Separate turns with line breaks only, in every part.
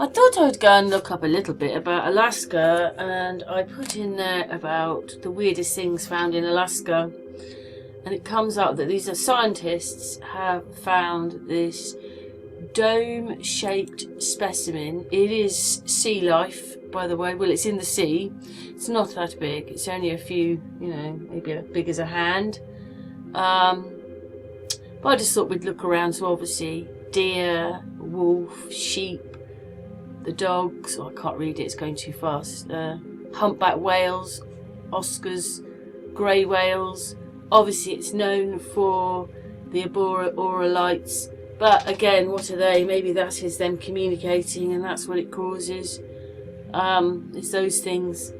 I thought I would go and look up a little bit about Alaska, and I put in there about the weirdest things found in Alaska, and it comes up that these scientists have found this dome-shaped specimen. It is sea life, by the way. Well, it's in the sea. It's not that big. It's only a few, maybe as big as a hand. But I just thought we'd look around. So obviously deer, wolf, sheep, the dogs, I can't read it, it's going too fast, humpback whales, Oscars, grey whales. Obviously it's known for the aurora lights, but again, what are they? Maybe that is them communicating, and that's what it causes. It's those things,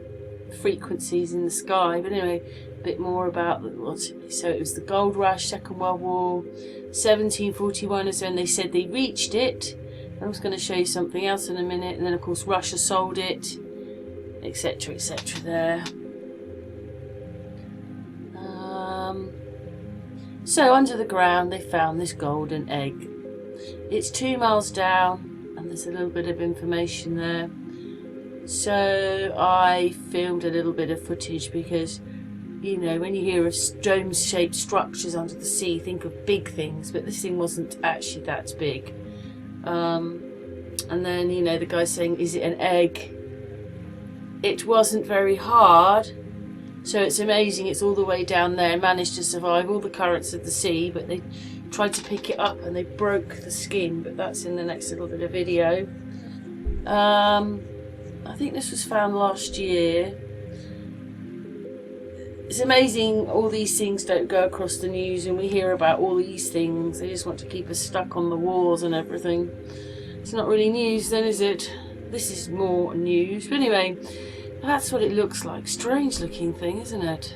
frequencies in the sky. But anyway, a bit more about so it was the gold rush, Second World War, 1741 is when they said they reached it. I was going to show you something else in a minute, and then of course Russia sold it, etc, etc there. So under the ground they found this golden egg. It's 2 miles down, and there's a little bit of information there. So I filmed a little bit of footage because, when you hear of dome-shaped structures under the sea, think of big things, but this thing wasn't actually that big. And then, the guy's saying, is it an egg? It wasn't very hard, so it's amazing it's all the way down there, managed to survive all the currents of the sea, but they tried to pick it up and they broke the skin, but that's in the next little bit of video. I think this was found last year. It's amazing all these things don't go across the news, and we hear about all these things. They just want to keep us stuck on the wars and everything. It's not really news then, is it? This is more news. But anyway, that's what it looks like. Strange looking thing, isn't it?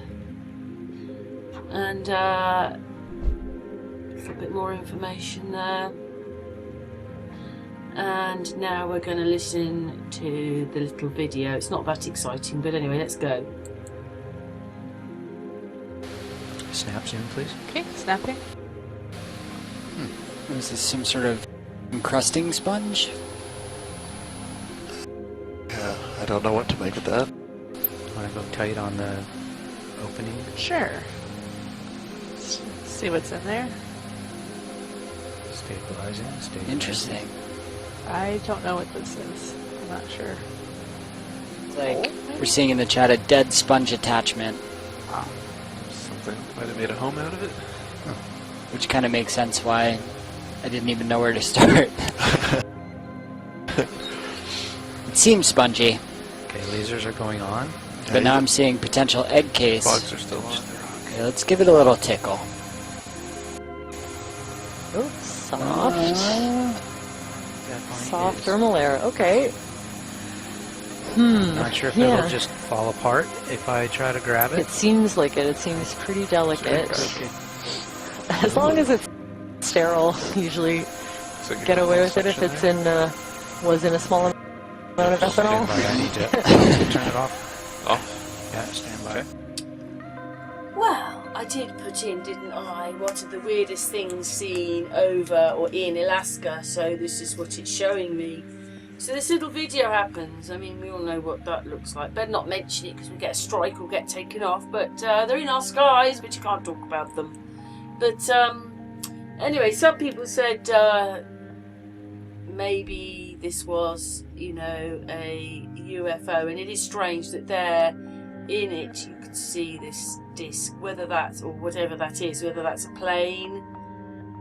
And a little bit more information there. And now we're going to listen to the little video. It's not that exciting, but anyway, let's go.
Snap zoom, please.
Okay, snapping.
Is this some sort of encrusting sponge?
Yeah, I don't know what to make of that.
Want to go tight on the opening?
Sure. Let's see what's in there.
Stabilizing.
Interesting.
I don't know what this is. I'm not sure.
It's like we're seeing in the chat a dead sponge attachment.
Something might have made a home out of it.
Which kind of makes sense why I didn't even know where to start. It seems spongy.
Okay, lasers are going on.
But now I'm seeing potential egg case.
Bugs are still on.
Okay, let's give it a little tickle.
Oh, soft. Soft thermal layer. Okay.
Not sure if it'll just fall apart if I try to grab it.
It seems like it. It seems pretty delicate.
Okay.
As long as it's sterile, usually get away with it if it's in was in a small amount of ethanol.
Stand by, I need to turn it off.
Off.
Yeah, stand by.
Well, I did put in, didn't I, what are the weirdest things seen over or in Alaska, so this is what it's showing me. So this little video happens. I mean, we all know what that looks like. Better not mention it because we get a strike or get taken off, but they're in our skies, but you can't talk about them. But anyway, some people said maybe this was, a UFO, and it is strange that there in it you could see this disc, whether that's, or whatever that is, whether that's a plane.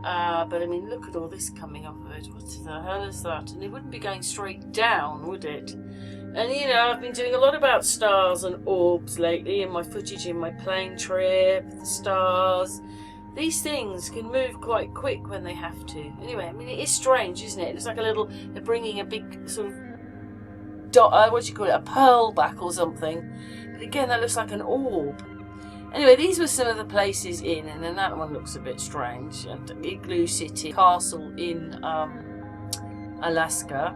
But I mean, look at all this coming off of it. What the hell is that? And it wouldn't be going straight down, would it? And I've been doing a lot about stars and orbs lately in my footage in my plane trip, the stars. These things can move quite quick when they have to. Anyway, I mean, it is strange, isn't it? It's like they're bringing a big sort of dot, what do you call it, a pearl back or something. But again, that looks like an orb. Anyway, these were some of the places in, and then that one looks a bit strange. And Igloo City Castle in Alaska.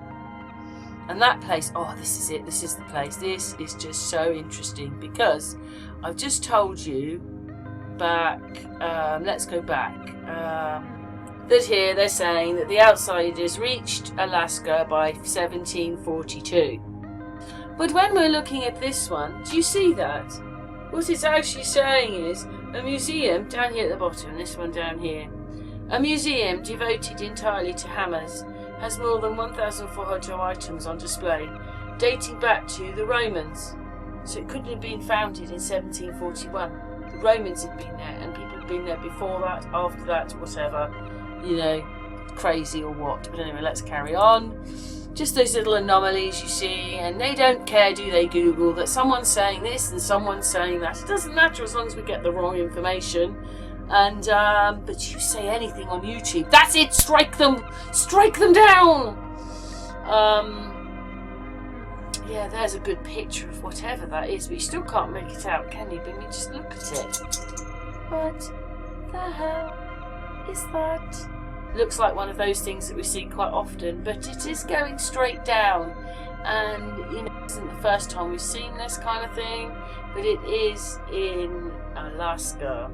And that place, oh, this is it, this is the place. This is just so interesting because I've just told you back, let's go back, that here they're saying that the outsiders reached Alaska by 1742. But when we're looking at this one, do you see that? What it's actually saying is a museum down here at the bottom, this one down here. A museum devoted entirely to hammers has more than 1,400 items on display, dating back to the Romans. So it couldn't have been founded in 1741. The Romans had been there, and people had been there before that, after that, whatever. You know, crazy or what. But anyway, let's carry on. Just those little anomalies you see, and they don't care, do they, Google, that someone's saying this and someone's saying that. It doesn't matter as long as we get the wrong information. And but you say anything on YouTube, that's it, strike them down. Yeah, there's a good picture of whatever that is, but you still can't make it out, can you? But you just look at it. What the hell is that? Looks like one of those things that we see quite often, but it is going straight down. And you know, it isn't the first time we've seen this kind of thing, but it is in Alaska.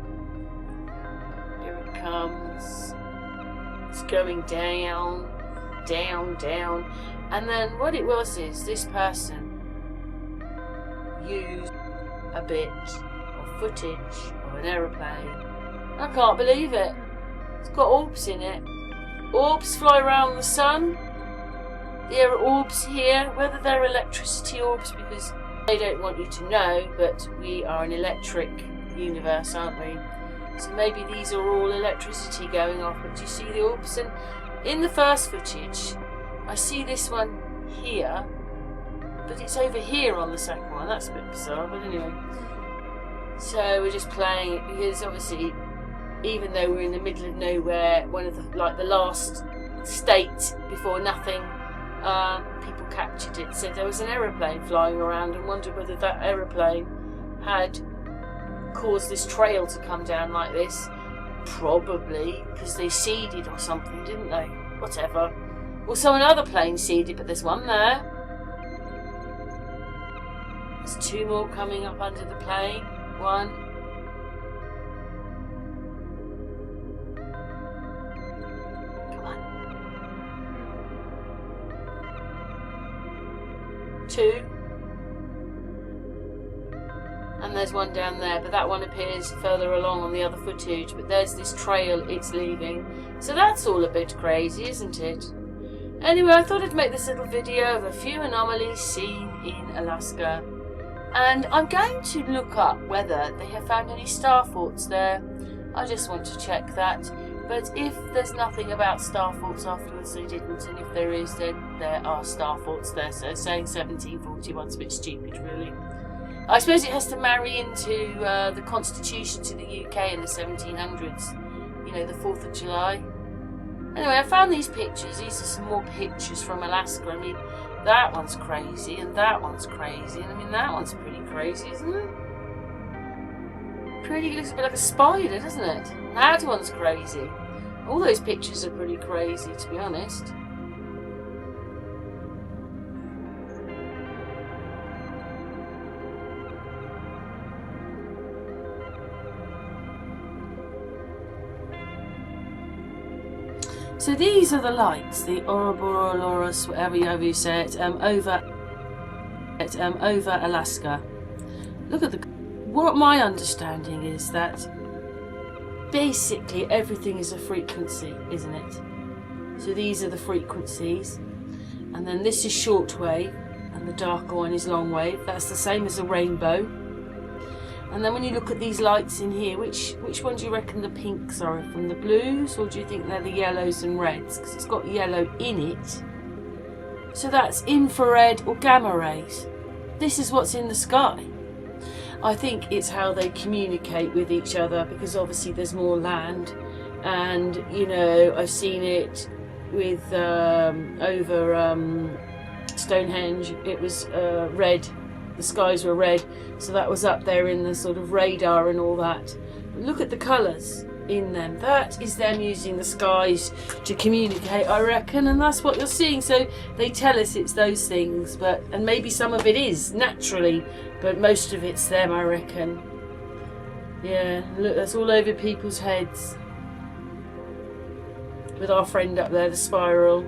Here it comes. It's going down, down, down. And then what it was is this person used a bit of footage of an aeroplane. I can't believe it. It's got orbs in it. Orbs fly around the sun. There are orbs here, whether they're electricity orbs, because they don't want you to know, but we are an electric universe, aren't we? So maybe these are all electricity going off, but do you see the orbs? And in the first footage, I see this one here, but it's over here on the second one. That's a bit bizarre, but anyway. So we're just playing it because obviously, even though we're in the middle of nowhere, one of the last state before nothing, people captured it. Said there was an aeroplane flying around and wondered whether that aeroplane had caused this trail to come down like this. Probably because they seeded or something, didn't they? Whatever. Well, so another plane seeded, but there's one there. There's two more coming up under the plane. One. Come on. Two. And there's one down there, but that one appears further along on the other footage. But there's this trail it's leaving. So that's all a bit crazy, isn't it? Anyway, I thought I'd make this little video of a few anomalies seen in Alaska. And I'm going to look up whether they have found any star faults there. I just want to check that. But if there's nothing about star faults afterwards, they didn't. And if there is, then there are star faults there. So saying 1741 is a bit stupid, really. I suppose it has to marry into the Constitution to the UK in the 1700s. You know, the 4th of July. Anyway, I found these pictures. These are some more pictures from Alaska. I mean, that one's crazy, and that one's crazy, and I mean, that one's pretty crazy, isn't it? Pretty, looks a bit like a spider, doesn't it? That one's crazy. All those pictures are pretty crazy, to be honest. So these are the lights, the Ouroboros, whatever you say it, over Alaska. Look at what my understanding is that basically everything is a frequency, isn't it? So these are the frequencies, and then this is shortwave, and the darker one is long wave. That's the same as a rainbow. And then when you look at these lights in here, which one do you reckon the pinks are? From the blues, or do you think they're the yellows and reds? Because it's got yellow in it. So that's infrared or gamma rays. This is what's in the sky. I think it's how they communicate with each other, because obviously there's more land. And, you know, I've seen it with over Stonehenge. It was red. The skies were red, so that was up there in the sort of radar and all that. But look at the colours in them. That is them using the skies to communicate, I reckon, and that's what you're seeing. So they tell us it's those things, and maybe some of it is naturally, but most of it's them, I reckon. Yeah, look, that's all over people's heads. with our friend up there, the spiral.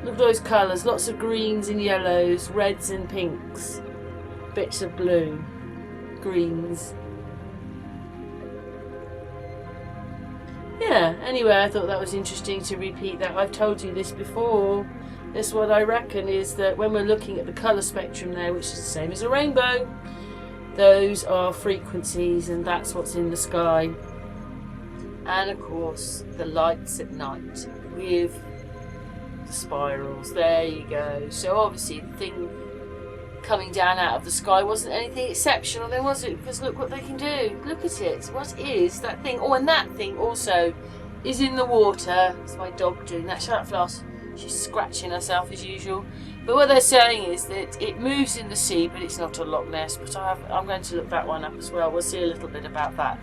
Look at those colours, lots of greens and yellows, reds and pinks, bits of blue, greens. Yeah, anyway, I thought that was interesting to repeat that. I've told you this before. That's what I reckon, is that when we're looking at the colour spectrum there, which is the same as a rainbow, those are frequencies, and that's what's in the sky. And of course, the lights at night with the spirals. There you go. So obviously the thing coming down out of the sky wasn't anything exceptional then, was it? Because look what they can do. Look at it. What is that thing? Oh, and that thing also is in the water. It's my dog doing that. Shut up, Floss. She's scratching herself as usual. But what they're saying is that it moves in the sea, but it's not a Loch Ness. But I'm going to look that one up as well. We'll see a little bit about that.